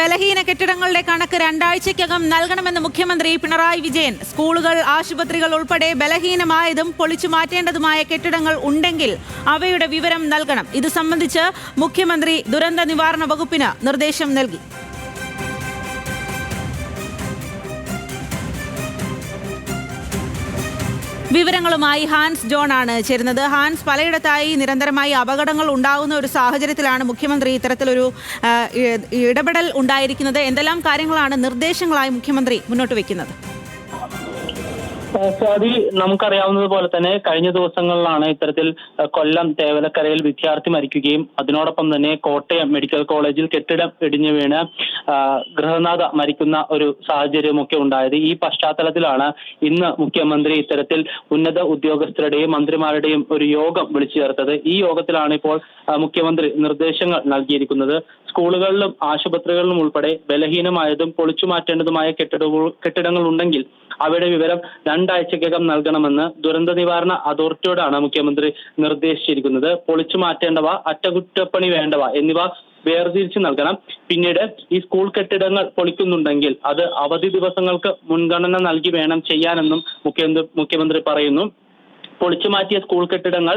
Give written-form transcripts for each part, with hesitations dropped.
ബലഹീന കെട്ടിടങ്ങളുടെ കണക്ക് 2 ആഴ്ചയ്ക്കകം നൽകണമെന്ന് മുഖ്യമന്ത്രി പിണറായി വിജയൻ. സ്കൂളുകൾ, ആശുപത്രികൾ ഉൾപ്പെടെ ബലഹീനമായതും പൊളിച്ചു മാറ്റേണ്ടതുമായ കെട്ടിടങ്ങൾ ഉണ്ടെങ്കിൽ അവയുടെ വിവരം നൽകണം. ഇത് സംബന്ധിച്ച് മുഖ്യമന്ത്രി ദുരന്ത നിവാരണ വകുപ്പിന് നിർദ്ദേശം നൽകി. വിവരങ്ങളുമായി ഹാൻസ് ജോൺ ആണ് ചേരുന്നത്. ഹാൻസ്, പലയിടത്തായി നിരന്തരമായി അപകടങ്ങൾ ഉണ്ടാകുന്ന ഒരു സാഹചര്യത്തിലാണ് മുഖ്യമന്ത്രി ഇത്തരത്തിലൊരു ഇടപെടൽ ഉണ്ടായിരിക്കുന്നത്. എന്തെല്ലാം കാര്യങ്ങളാണ് നിർദ്ദേശങ്ങളായി മുഖ്യമന്ത്രി മുന്നോട്ട് വെക്കുന്നത്? സ്വാതി, നമുക്കറിയാവുന്നതുപോലെ തന്നെ കഴിഞ്ഞ ദിവസങ്ങളിലാണ് ഇത്തരത്തിൽ കൊല്ലം തേവലക്കരയിൽ വിദ്യാർത്ഥി മരിക്കുകയും അതിനോടൊപ്പം തന്നെ കോട്ടയം മെഡിക്കൽ കോളേജിൽ കെട്ടിടം ഇടിഞ്ഞു വീണ് ഗൃഹനാഥ മരിക്കുന്ന ഒരു സാഹചര്യമൊക്കെ ഉണ്ടായത്. ഈ പശ്ചാത്തലത്തിലാണ് ഇന്ന് മുഖ്യമന്ത്രി ഇത്തരത്തിൽ ഉന്നത ഉദ്യോഗസ്ഥരുടെയും മന്ത്രിമാരുടെയും ഒരു യോഗം വിളിച്ചു ചേർത്തത്. ഈ യോഗത്തിലാണ് ഇപ്പോൾ മുഖ്യമന്ത്രി നിർദ്ദേശങ്ങൾ നൽകിയിരിക്കുന്നത്. സ്കൂളുകളിലും ആശുപത്രികളിലും ഉൾപ്പെടെ ബലഹീനമായതും പൊളിച്ചു മാറ്റേണ്ടതുമായ കെട്ടിടങ്ങൾ ഉണ്ടെങ്കിൽ അവയുടെ വിവരം 2 ആഴ്ചയ്ക്കകം നൽകണമെന്ന് ദുരന്ത നിവാരണ അതോറിറ്റിയോടാണ് മുഖ്യമന്ത്രി നിർദ്ദേശിച്ചിരിക്കുന്നത്. പൊളിച്ചു മാറ്റേണ്ടവ, അറ്റകുറ്റപ്പണി വേണ്ടവ എന്നിവ വേർതിരിച്ച് നൽകണം. പിന്നീട് ഈ സ്കൂൾ കെട്ടിടങ്ങൾ പൊളിക്കുന്നുണ്ടെങ്കിൽ അത് അവധി ദിവസങ്ങൾക്ക് മുൻഗണന നൽകി വേണം ചെയ്യാനെന്നും മുഖ്യമന്ത്രി പറയുന്നു. പൊളിച്ചു മാറ്റിയ സ്കൂൾ കെട്ടിടങ്ങൾ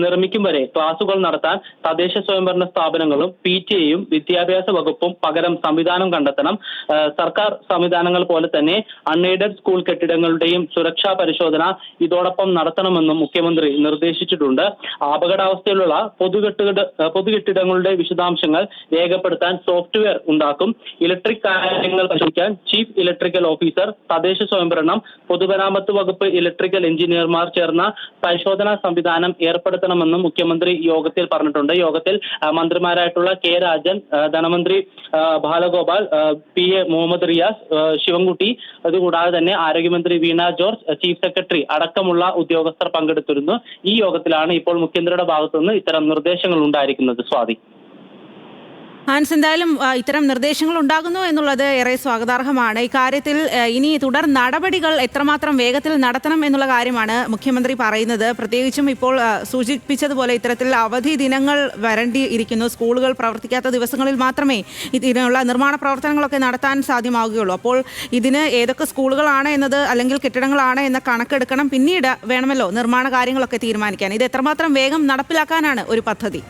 നിർമ്മിക്കും വരെ ക്ലാസുകൾ നടത്താൻ തദ്ദേശ സ്വയംഭരണ സ്ഥാപനങ്ങളും PTA-യും വിദ്യാഭ്യാസ വകുപ്പും പകരം സംവിധാനം കണ്ടെത്തണം. സർക്കാർ സംവിധാനങ്ങൾ പോലെ തന്നെ അൺഎയ്ഡഡ് സ്കൂൾ കെട്ടിടങ്ങളുടെയും സുരക്ഷാ പരിശോധന ഇതോടൊപ്പം നടത്തണമെന്നും മുഖ്യമന്ത്രി നിർദ്ദേശിച്ചിട്ടുണ്ട്. അപകടാവസ്ഥയിലുള്ള പൊതുകെട്ടിടങ്ങളുടെ വിശദാംശങ്ങൾ രേഖപ്പെടുത്താൻ സോഫ്റ്റ്വെയർ ഉണ്ടാക്കും. ഇലക്ട്രിക് കാര്യങ്ങൾ പരിശോധിക്കാൻ ചീഫ് ഇലക്ട്രിക്കൽ ഓഫീസർ, തദ്ദേശ സ്വയംഭരണം, പൊതുമരാമത്ത് വകുപ്പ് ഇലക്ട്രിക്കൽ എഞ്ചിനീയർമാർ ചേർന്ന പരിശോധനാ സംവിധാനം ഏർപ്പെടുത്തണമെന്നും മുഖ്യമന്ത്രി യോഗത്തിൽ പറഞ്ഞിട്ടുണ്ട്. യോഗത്തിൽ മന്ത്രിമാരായിട്ടുള്ള K. രാജൻ, ധനമന്ത്രി ബാലഗോപാൽ, PA മുഹമ്മദ് റിയാസ്, ശിവൻകുട്ടി, അതുകൂടാതെ തന്നെ ആരോഗ്യമന്ത്രി വീണ ജോർജ്, ചീഫ് സെക്രട്ടറി അടക്കമുള്ള ഉദ്യോഗസ്ഥർ പങ്കെടുത്തിരുന്നു. ഈ യോഗത്തിലാണ് ഇപ്പോൾ മുഖ്യമന്ത്രിയുടെ ഭാഗത്തുനിന്ന് ഇത്തരം നിർദ്ദേശങ്ങൾ ഉണ്ടായിരിക്കുന്നത്. സ്വാതി. ഹാൻസ്, എന്തായാലും ഇത്തരം നിർദ്ദേശങ്ങൾ ഉണ്ടാകുന്നു എന്നുള്ളത് ഏറെ സ്വാഗതാർഹമാണ്. ഇക്കാര്യത്തിൽ ഇനി തുടർ നടപടികൾ എത്രമാത്രം വേഗത്തിൽ നടത്തണം എന്നുള്ള കാര്യമാണ് മുഖ്യമന്ത്രി പറയുന്നത്. പ്രത്യേകിച്ചും ഇപ്പോൾ സൂചിപ്പിച്ചതുപോലെ ഇത്തരത്തിൽ അവധി ദിനങ്ങൾ വരേണ്ടിയിരിക്കുന്നു. സ്കൂളുകൾ പ്രവർത്തിക്കാത്ത ദിവസങ്ങളിൽ മാത്രമേ ഇതിനുള്ള നിർമ്മാണ പ്രവർത്തനങ്ങളൊക്കെ നടത്താൻ സാധ്യമാവുകയുള്ളൂ. അപ്പോൾ ഇതിന് ഏതൊക്കെ സ്കൂളുകളാണ് എന്നത് അല്ലെങ്കിൽ കെട്ടിടങ്ങളാണ് എന്ന കണക്കെടുക്കണം. പിന്നീട് വേണമല്ലോ നിർമ്മാണ കാര്യങ്ങളൊക്കെ തീരുമാനിക്കാൻ. ഇത് എത്രമാത്രം വേഗം നടപ്പിലാക്കാനാണ് ഒരു പദ്ധതി?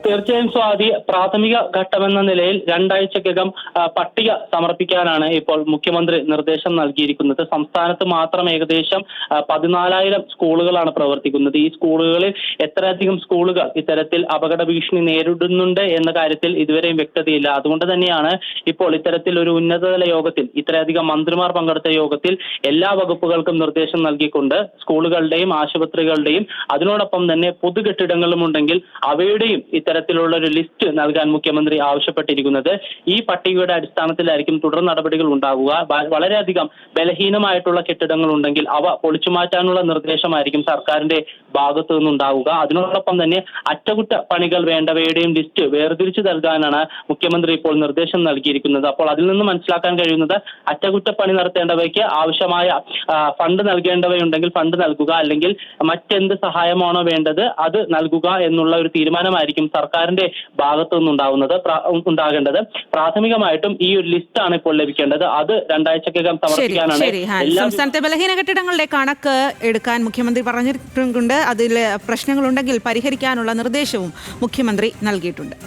തീർച്ചയായും സ്വാതി, പ്രാഥമിക ഘട്ടമെന്ന നിലയിൽ 2 ആഴ്ചക്കകം പട്ടിക സമർപ്പിക്കാനാണ് ഇപ്പോൾ മുഖ്യമന്ത്രി നിർദ്ദേശം നൽകിയിരിക്കുന്നത്. സംസ്ഥാനത്ത് മാത്രം ഏകദേശം 14,000 സ്കൂളുകളാണ് പ്രവർത്തിക്കുന്നത്. ഈ സ്കൂളുകളിൽ എത്രയധികം സ്കൂളുകൾ ഇത്തരത്തിൽ അപകട ഭീഷണി നേരിടുന്നുണ്ട് എന്ന കാര്യത്തിൽ ഇതുവരെയും വ്യക്തതയില്ല. അതുകൊണ്ട് തന്നെയാണ് ഇപ്പോൾ ഇത്തരത്തിൽ ഒരു ഉന്നതതല യോഗത്തിൽ, ഇത്രയധികം മന്ത്രിമാർ പങ്കെടുത്ത യോഗത്തിൽ എല്ലാ വകുപ്പുകൾക്കും നിർദ്ദേശം നൽകിക്കൊണ്ട് സ്കൂളുകളുടെയും ആശുപത്രികളുടെയും അതിനോടൊപ്പം തന്നെ പൊതുകെട്ടിടങ്ങളും ഉണ്ടെങ്കിൽ അവയുടെയും ഇത്തരത്തിലുള്ള ഒരു ലിസ്റ്റ് നൽകാൻ മുഖ്യമന്ത്രി ആവശ്യപ്പെട്ടിരിക്കുന്നത്. ഈ പട്ടികയുടെ അടിസ്ഥാനത്തിലായിരിക്കും തുടർ നടപടികൾ ഉണ്ടാകുക. വളരെയധികം ബലഹീനമായിട്ടുള്ള കെട്ടിടങ്ങൾ ഉണ്ടെങ്കിൽ അവ പൊളിച്ചു മാറ്റാനുള്ള നിർദ്ദേശമായിരിക്കും സർക്കാരിന്റെ ഭാഗത്തു നിന്നുണ്ടാവുക. അതിനോടൊപ്പം തന്നെ അറ്റകുറ്റപ്പണികൾ വേണ്ടവയുടെയും ലിസ്റ്റ് വേർതിരിച്ചു നൽകാനാണ് മുഖ്യമന്ത്രി ഇപ്പോൾ നിർദ്ദേശം നൽകിയിരിക്കുന്നത്. അപ്പോൾ അതിൽ നിന്ന് മനസ്സിലാക്കാൻ കഴിയുന്നത് അറ്റകുറ്റപ്പണി നടത്തേണ്ടവയ്ക്ക് ആവശ്യമായ ഫണ്ട് നൽകേണ്ടവയുണ്ടെങ്കിൽ ഫണ്ട് നൽകുക, അല്ലെങ്കിൽ മറ്റെന്ത് സഹായമാണോ വേണ്ടത് അത് നൽകുക എന്നുള്ള ഒരു തീരുമാനമായിരിക്കും സർക്കാരിന്റെ ഭാഗത്തു നിന്നുണ്ടാകേണ്ടത്. പ്രാഥമികമായിട്ടും ഈ ഒരു ലിസ്റ്റാണ് ഇപ്പോൾ ലഭിക്കേണ്ടത്. അത് 2 ആഴ്ചക്കകം സമർപ്പിക്കാനാണ്. സംസ്ഥാനത്തെ ബലഹീന കെട്ടിടങ്ങളുടെ കണക്ക് എടുക്കാൻ മുഖ്യമന്ത്രി പറഞ്ഞിട്ടുണ്ട്. അതിൽ പ്രശ്നങ്ങളുണ്ടെങ്കിൽ പരിഹരിക്കാനുള്ള നിർദ്ദേശവും മുഖ്യമന്ത്രി നൽകിയിട്ടുണ്ട്.